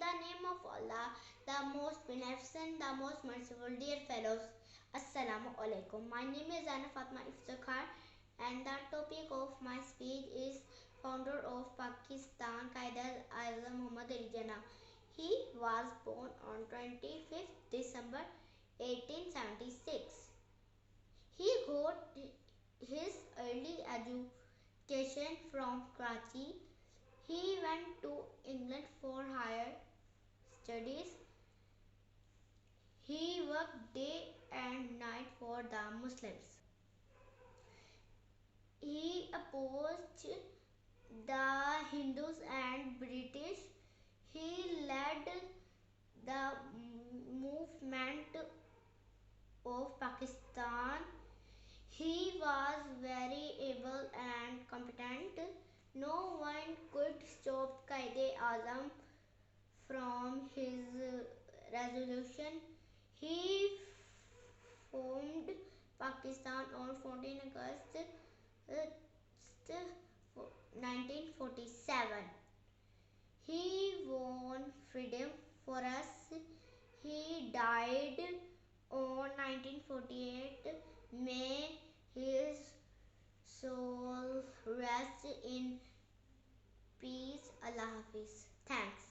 the name of Allah, the most beneficent, the most merciful. Dear fellows, Assalamu alaikum. My name is Ana Fatma Iftikhar, and the topic of my speech is founder of Pakistan, Quaid-e-Azam Muhammad Ali Jinnah. He was born on 25th December 1876. He got his early education from Karachi. He went to England for higher studies. He worked day and night for the Muslims. He opposed the Hindus and British. He led the movement of Pakistan. He was very able and competent. No one could stop Quaid-e-Azam from his resolution. He formed Pakistan on 14 August 1947. He won freedom for us. He died on 1948. May his soul rest in peace. Allah Hafiz. Thanks.